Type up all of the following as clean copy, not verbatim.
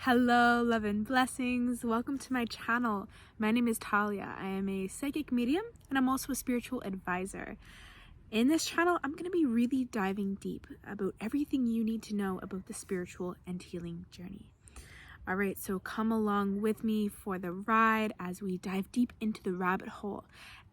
Hello, love and blessings. Welcome to my channel. My name is Talia. I am a psychic medium and I'm also a spiritual advisor. In this channel, I'm going to be really diving deep about everything you need to know about the spiritual and healing journey. All right, so come along with me for the ride as we dive deep into the rabbit hole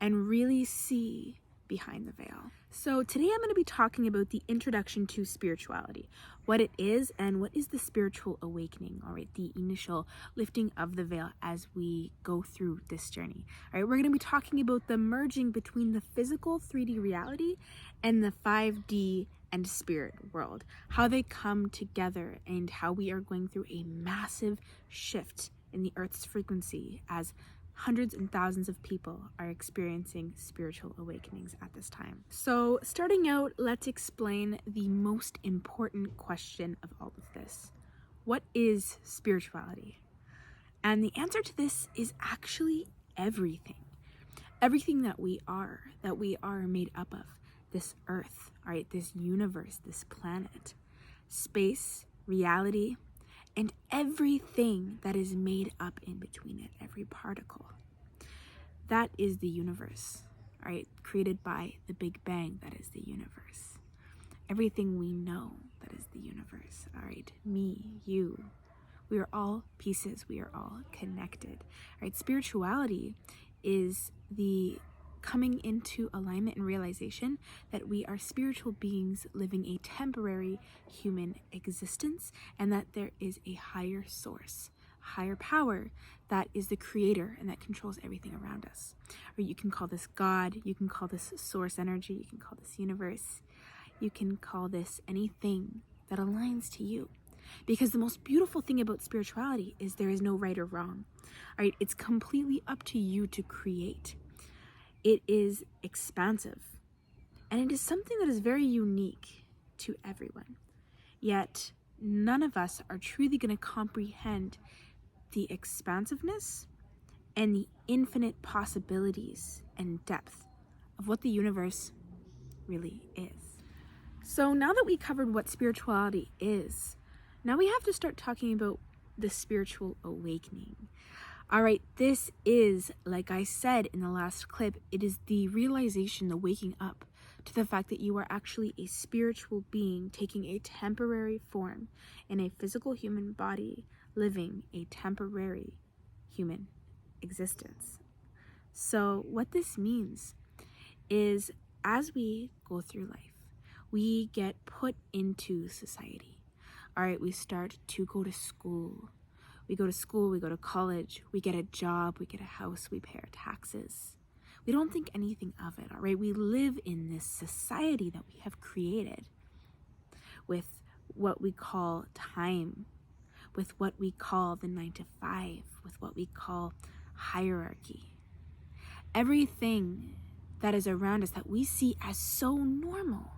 and really see behind the veil. So today I'm going to be talking about the introduction to spirituality, what it is and what is the spiritual awakening, all right, the initial lifting of the veil as we go through this journey. All right, we're going to be talking about the merging between the physical 3D reality and the 5D and spirit world, how they come together and how we are going through a massive shift in the Earth's frequency as hundreds and thousands of people are experiencing spiritual awakenings at this time. So starting out, let's explain the most important question of all of this. What is spirituality? And the answer to this is actually everything. Everything that we are made up of. This earth, all right, this universe, this planet, space, reality, and everything that is made up in between it, every particle. That is the universe, all right, created by the Big Bang, that is the universe. Everything we know, that is the universe, all right, me, you, we are all pieces, we are all connected, all right. Spirituality is the coming into alignment and realization that we are spiritual beings living a temporary human existence and that there is a higher source, higher power that is the creator and that controls everything around us. Or you can call this God, you can call this source energy, you can call this universe, you can call this anything that aligns to you. Because the most beautiful thing about spirituality is there is no right or wrong. All right, it's completely up to you to create. It is expansive, and it is something that is very unique to everyone. Yet, none of us are truly going to comprehend the expansiveness and the infinite possibilities and depth of what the universe really is. So now that we covered what spirituality is, now we have to start talking about the spiritual awakening. All right, this is, like I said in the last clip, it is the realization, the waking up to the fact that you are actually a spiritual being taking a temporary form in a physical human body, living a temporary human existence. So what this means is as we go through life, we get put into society. All right, we start to go to school. We go to school, we go to college, we get a job, we get a house, we pay our taxes. We don't think anything of it, all right? We live in this society that we have created with what we call time, with what we call the 9 to 5, with what we call hierarchy. Everything that is around us that we see as so normal.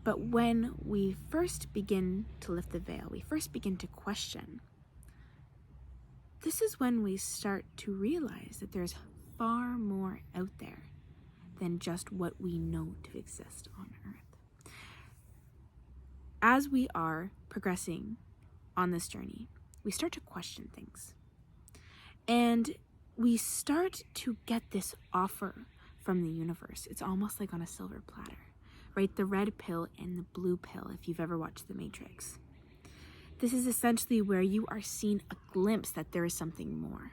But when we first begin to lift the veil, we first begin to question, this is when we start to realize that there's far more out there than just what we know to exist on Earth. As we are progressing on this journey, we start to question things. And we start to get this offer from the universe. It's almost like on a silver platter. Right, the red pill and the blue pill, if you've ever watched The Matrix. This is essentially where you are seeing a glimpse that there is something more.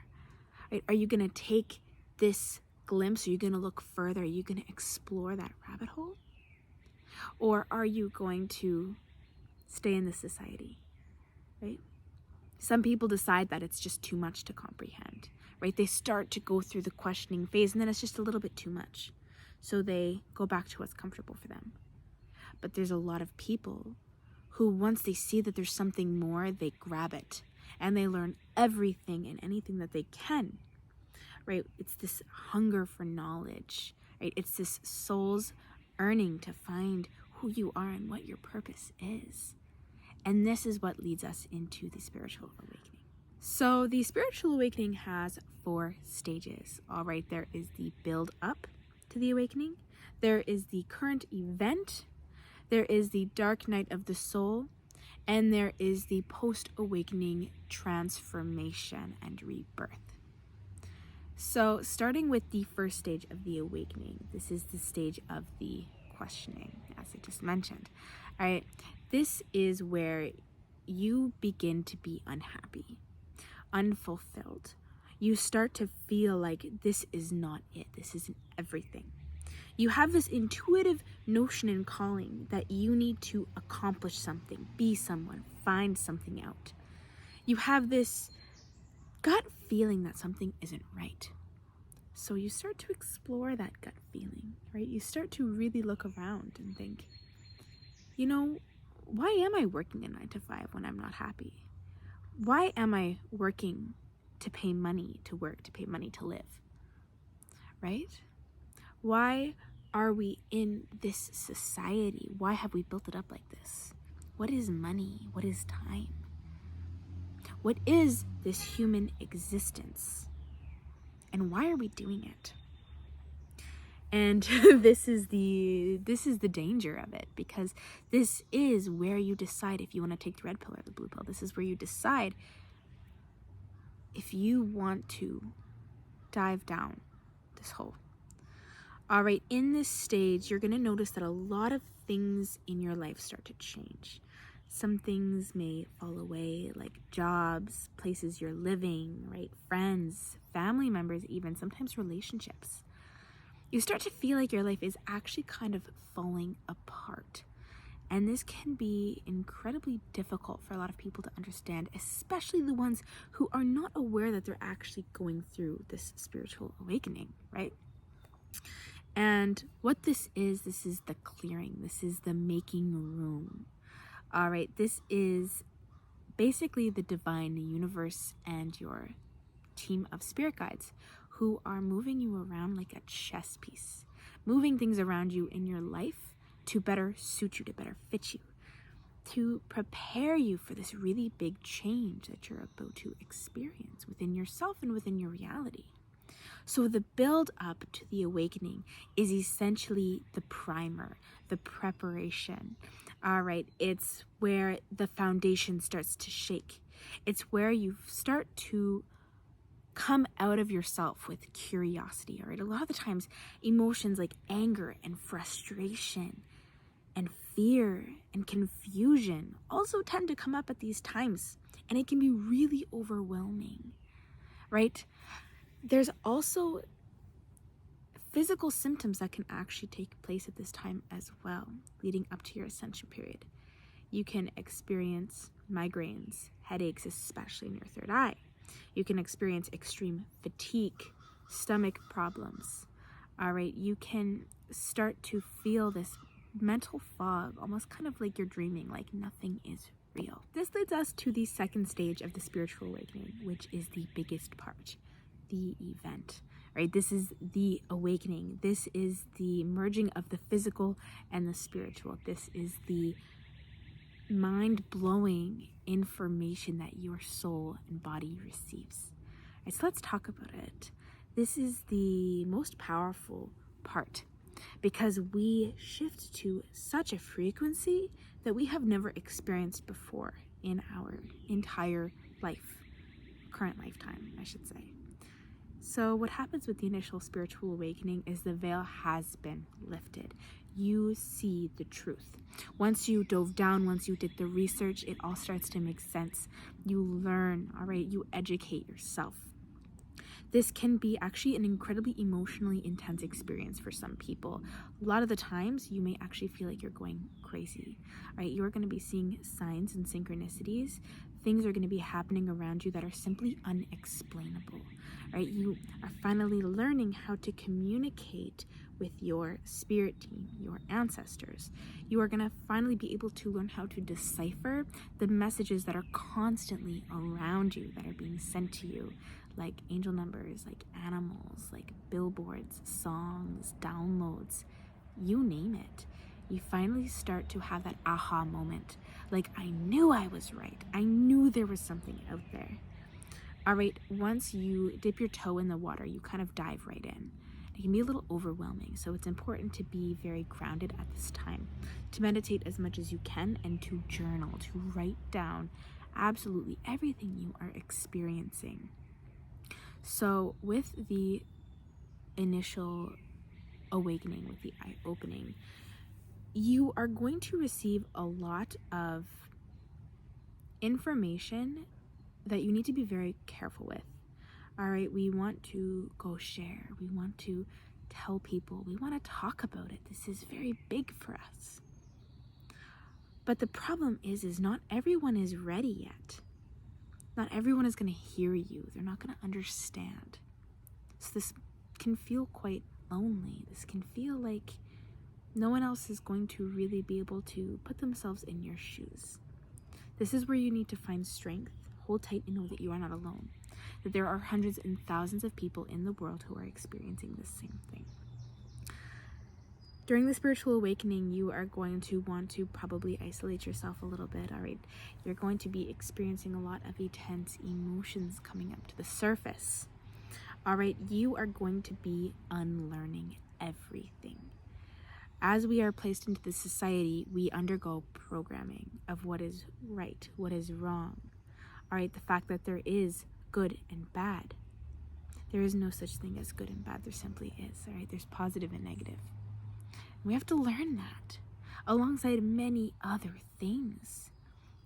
Right? Are you going to take this glimpse? Are you going to look further? Are you going to explore that rabbit hole? Or are you going to stay in this society? Right? Some people decide that it's just too much to comprehend. Right? They start to go through the questioning phase and then it's just a little bit too much. So they go back to what's comfortable for them. But there's a lot of people who, once they see that there's something more, they grab it and they learn everything and anything that they can, right? It's this hunger for knowledge, right? It's this soul's yearning to find who you are and what your purpose is. And this is what leads us into the spiritual awakening. So the spiritual awakening has 4 stages, all right? There is the build up to the awakening, there is the current event, there is the dark night of the soul, and there is the post-awakening transformation and rebirth. So starting with the first stage of the awakening, this is the stage of the questioning, as I just mentioned. All right, this is where you begin to be unhappy, unfulfilled. You start to feel like this is not it, this isn't everything. You have this intuitive notion and calling that you need to accomplish something, be someone, find something out. You have this gut feeling that something isn't right. So you start to explore that gut feeling, right? You start to really look around and think, why am I working a 9 to 5 when I'm not happy? Why am I working to pay money to work, to pay money to live, right? Why are we in this society? Why have we built it up like this? What is money? What is time? What is this human existence? And why are we doing it? And this is the danger of it, because this is where you decide if you want to take the red pill or the blue pill. This is where you decide if you want to dive down this hole. All right, in this stage, you're going to notice that a lot of things in your life start to change. Some things may fall away, like jobs, places you're living, right? Friends, family members, even sometimes relationships. You start to feel like your life is actually kind of falling apart. And this can be incredibly difficult for a lot of people to understand, especially the ones who are not aware that they're actually going through this spiritual awakening, right? And what this is the clearing. This is the making room. All right, this is basically the divine universe and your team of spirit guides who are moving you around like a chess piece, moving things around you in your life to better suit you, to better fit you, to prepare you for this really big change that you're about to experience within yourself and within your reality. So the build up to the awakening is essentially the primer, the preparation. All right, it's where the foundation starts to shake. It's where you start to come out of yourself with curiosity. All right, a lot of the times emotions like anger and frustration and fear and confusion also tend to come up at these times, and it can be really overwhelming, right? There's also physical symptoms that can actually take place at this time as well, leading up to your ascension period. You can experience migraines, headaches, especially in your third eye. You can experience extreme fatigue, stomach problems. All right, you can start to feel this mental fog, almost kind of like you're dreaming, like nothing is real. This leads us to the second stage of the spiritual awakening, which is the biggest part, the event, right? This is the awakening. This is the merging of the physical and the spiritual. This is the mind-blowing information that your soul and body receives. Right, so let's talk about it. This is the most powerful part because we shift to such a frequency that we have never experienced before in our entire life, current lifetime, I should say. So what happens with the initial spiritual awakening is the veil has been lifted. You see the truth. Once you dove down, once you did the research, it all starts to make sense. You learn, all right? You educate yourself. This can be actually an incredibly emotionally intense experience for some people. A lot of the times, you may actually feel like you're going crazy, right? You're going to be seeing signs and synchronicities. Things are going to be happening around you that are simply unexplainable, right? You are finally learning how to communicate with your spirit team, your ancestors. You are going to finally be able to learn how to decipher the messages that are constantly around you, that are being sent to you, like angel numbers, like animals, like billboards, songs, downloads, you name it. You finally start to have that aha moment. Like, I knew I was right. I knew there was something out there. All right, once you dip your toe in the water, you kind of dive right in. It can be a little overwhelming. So it's important to be very grounded at this time, to meditate as much as you can, and to journal, to write down absolutely everything you are experiencing. So with the initial awakening, with the eye opening, you are going to receive a lot of information that you need to be very careful with. All right, we want to go share, we want to tell people, we want to talk about it. This is very big for us. But the problem is not everyone is ready yet. Not everyone is going to hear you. They're not going to understand. So this can feel quite lonely. This can feel like no one else is going to really be able to put themselves in your shoes. This is where you need to find strength. Hold tight and know that you are not alone. That there are hundreds and thousands of people in the world who are experiencing the same thing. During the spiritual awakening, you are going to want to probably isolate yourself a little bit, all right? You're going to be experiencing a lot of intense emotions coming up to the surface, all right? You are going to be unlearning everything. As we are placed into this society, we undergo programming of what is right, what is wrong, all right? The fact that there is good and bad. There is no such thing as good and bad. There simply is, all right? There's positive and negative. We have to learn that alongside many other things,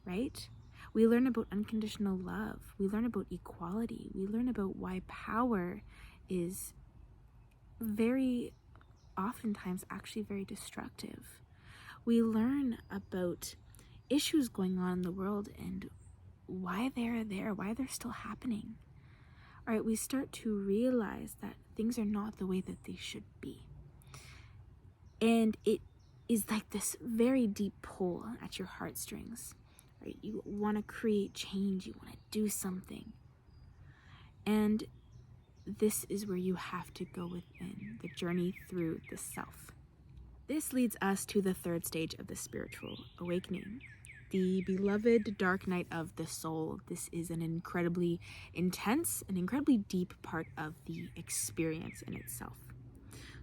right? We learn about unconditional love. We learn about equality. We learn about why power is very oftentimes actually very destructive. We learn about issues going on in the world and why they're there, why they're still happening. All right, we start to realize that things are not the way that they should be. And it is like this very deep pull at your heartstrings, right? You want to create change, you want to do something. And this is where you have to go within, the journey through the self. This leads us to the third stage of the spiritual awakening, the beloved dark night of the soul. This is an incredibly intense and incredibly deep part of the experience in itself.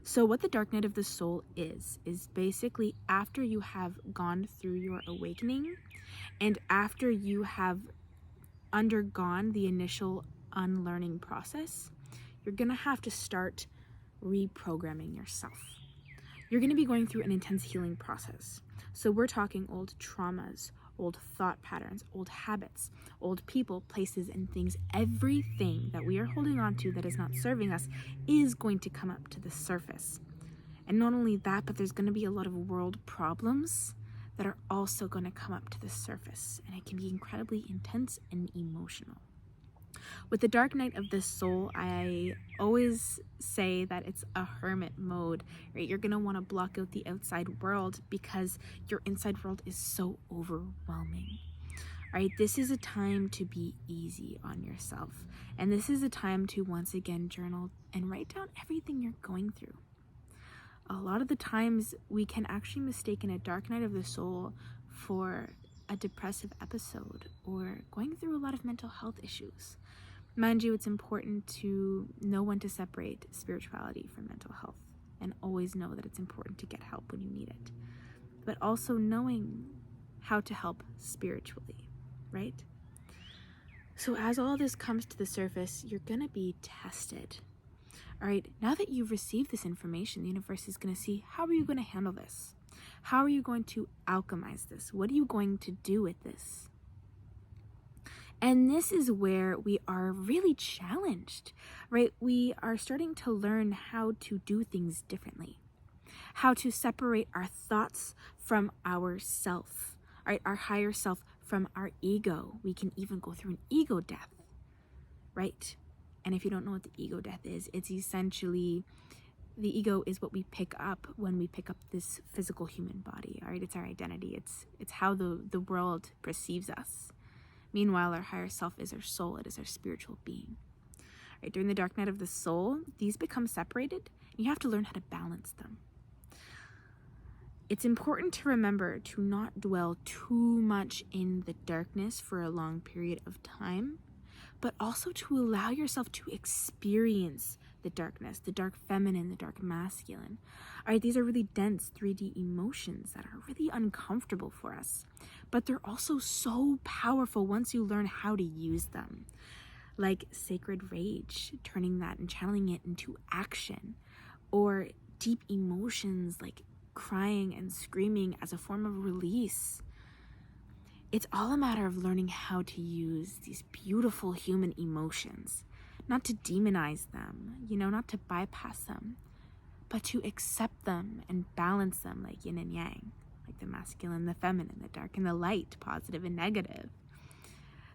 So what the dark night of the soul is basically after you have gone through your awakening and after you have undergone the initial unlearning process, you're going to have to start reprogramming yourself. You're going to be going through an intense healing process. So we're talking old traumas, old thought patterns, old habits, old people, places, and things. Everything that we are holding on to that is not serving us is going to come up to the surface. And not only that, but there's going to be a lot of world problems that are also going to come up to the surface. And it can be incredibly intense and emotional. With the dark night of the soul, I always say that it's a hermit mode, right? You're going to want to block out the outside world because your inside world is so overwhelming, right? This is a time to be easy on yourself. And this is a time to once again journal and write down everything you're going through. A lot of the times we can actually mistake a dark night of the soul for a depressive episode or going through a lot of mental health issues. Mind you, it's important to know when to separate spirituality from mental health and always know that it's important to get help when you need it. But also knowing how to help spiritually, right? So as all this comes to the surface, you're going to be tested. All right, now that you've received this information, the universe is going to see, how are you going to handle this? How are you going to alchemize this? What are you going to do with this? And this is where we are really challenged, right? We are starting to learn how to do things differently, how to separate our thoughts from our self, right? Our higher self from our ego. We can even go through an ego death, right? And if you don't know what the ego death is, it's essentially, the ego is what we pick up when we pick up this physical human body, all right? It's our identity. It's how the world perceives us. Meanwhile, our higher self is our soul. It is our spiritual being. Right? During the dark night of the soul, these become separated. And you have to learn how to balance them. It's important to remember to not dwell too much in the darkness for a long period of time, but also to allow yourself to experience the darkness, the dark feminine, the dark masculine. All right, these are really dense 3D emotions that are really uncomfortable for us, but they're also so powerful once you learn how to use them. Like sacred rage, turning that and channeling it into action, or deep emotions like crying and screaming as a form of release. It's all a matter of learning how to use these beautiful human emotions, not to demonize them, not to bypass them, but to accept them and balance them like yin and yang, like the masculine, the feminine, the dark and the light, positive and negative.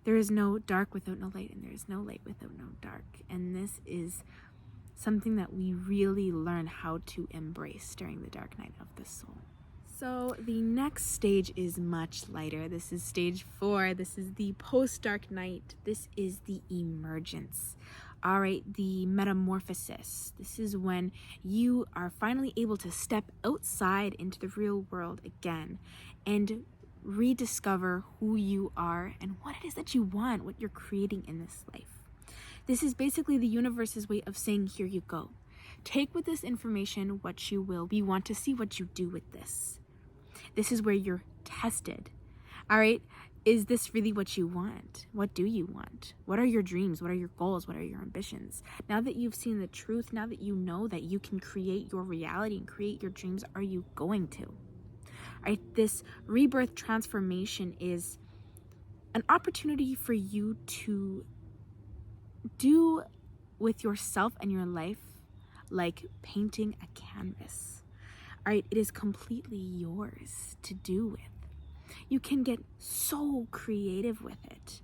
There is no dark without no light, and there is no light without no dark. And this is something that we really learn how to embrace during the dark night of the soul. So the next stage is much lighter. This is stage 4. This is the post-dark night. This is the emergence. All right, the metamorphosis. This is when you are finally able to step outside into the real world again and rediscover who you are and what it is that you want, what you're creating in this life. This is basically the universe's way of saying, here you go. Take with this information what you will. We want to see what you do with this. This is where you're tested. All right, is this really what you want? What do you want? What are your dreams? What are your goals? What are your ambitions? Now that you've seen the truth, now that you know that you can create your reality and create your dreams, are you going to? Right? This rebirth transformation is an opportunity for you to do with yourself and your life like painting a canvas. All right, it is completely yours to do with. You can get so creative with it.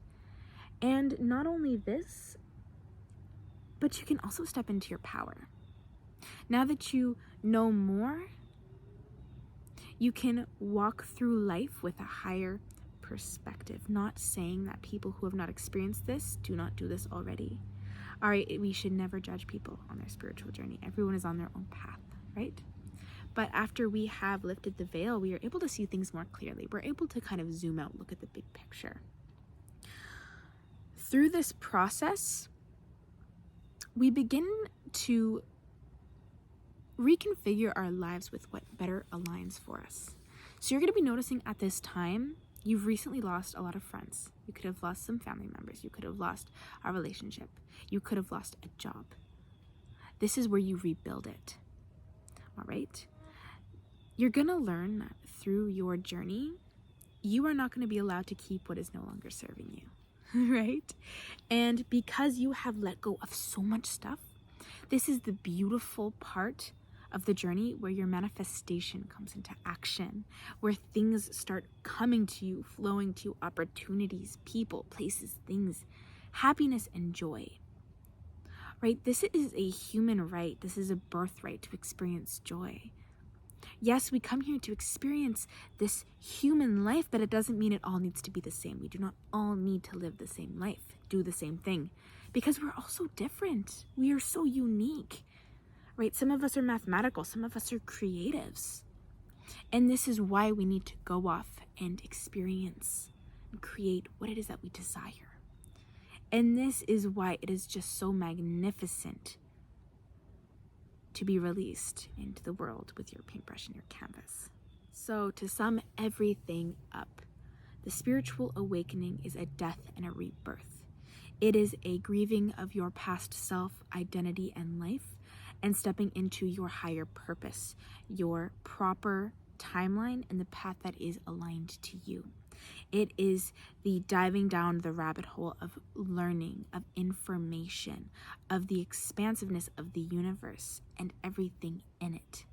And not only this, but you can also step into your power. Now that you know more, you can walk through life with a higher perspective. Not saying that people who have not experienced this do not do this already. All right, we should never judge people on their spiritual journey. Everyone is on their own path, right? But after we have lifted the veil, we are able to see things more clearly. We're able to kind of zoom out, look at the big picture. Through this process, we begin to reconfigure our lives with what better aligns for us. So you're going to be noticing at this time, you've recently lost a lot of friends. You could have lost some family members. You could have lost a relationship. You could have lost a job. This is where you rebuild it. All right? You're going to learn that through your journey, you are not going to be allowed to keep what is no longer serving you, right? And because you have let go of so much stuff, this is the beautiful part of the journey where your manifestation comes into action, where things start coming to you, flowing to you, opportunities, people, places, things, happiness and joy, right? This is a human right. This is a birthright to experience joy. Yes, we come here to experience this human life, but it doesn't mean it all needs to be the same. We do not all need to live the same life, do the same thing, because we're all so different. We are so unique, right? Some of us are mathematical, some of us are creatives. And this is why we need to go off and experience and create what it is that we desire. And this is why it is just so magnificent to be released into the world with your paintbrush and your canvas. So to sum everything up, the spiritual awakening is a death and a rebirth. It is a grieving of your past self, identity, and life, and stepping into your higher purpose, your proper timeline, and the path that is aligned to you. It is the diving down the rabbit hole of learning, of information, of the expansiveness of the universe and everything in it.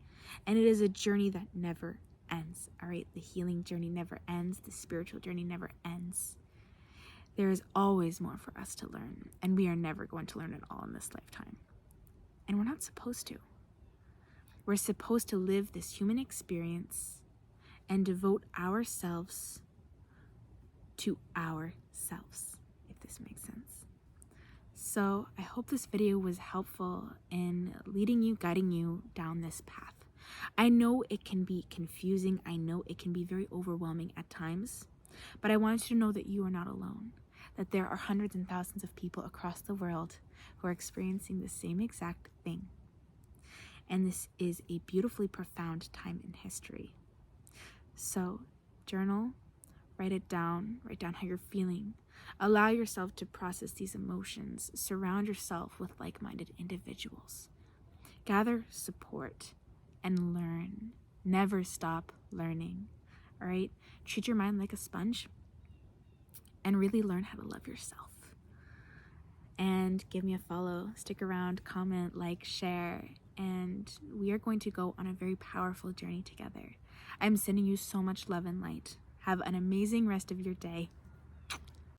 And it is a journey that never ends, all right? The healing journey never ends. The spiritual journey never ends. There is always more for us to learn, and we are never going to learn it all in this lifetime. And we're not supposed to. We're supposed to live this human experience and devote ourselves to ourselves, if this makes sense. So I hope this video was helpful in leading you, guiding you down this path. I know it can be confusing. I know it can be very overwhelming at times, but I want you to know that you are not alone, that there are hundreds and thousands of people across the world who are experiencing the same exact thing. And this is a beautifully profound time in history. So, journal, write it down, write down how you're feeling. Allow yourself to process these emotions. Surround yourself with like-minded individuals. Gather support and learn. Never stop learning. All right? Treat your mind like a sponge and really learn how to love yourself. And give me a follow, stick around, comment, like, share, and we are going to go on a very powerful journey together. I'm sending you so much love and light. Have an amazing rest of your day.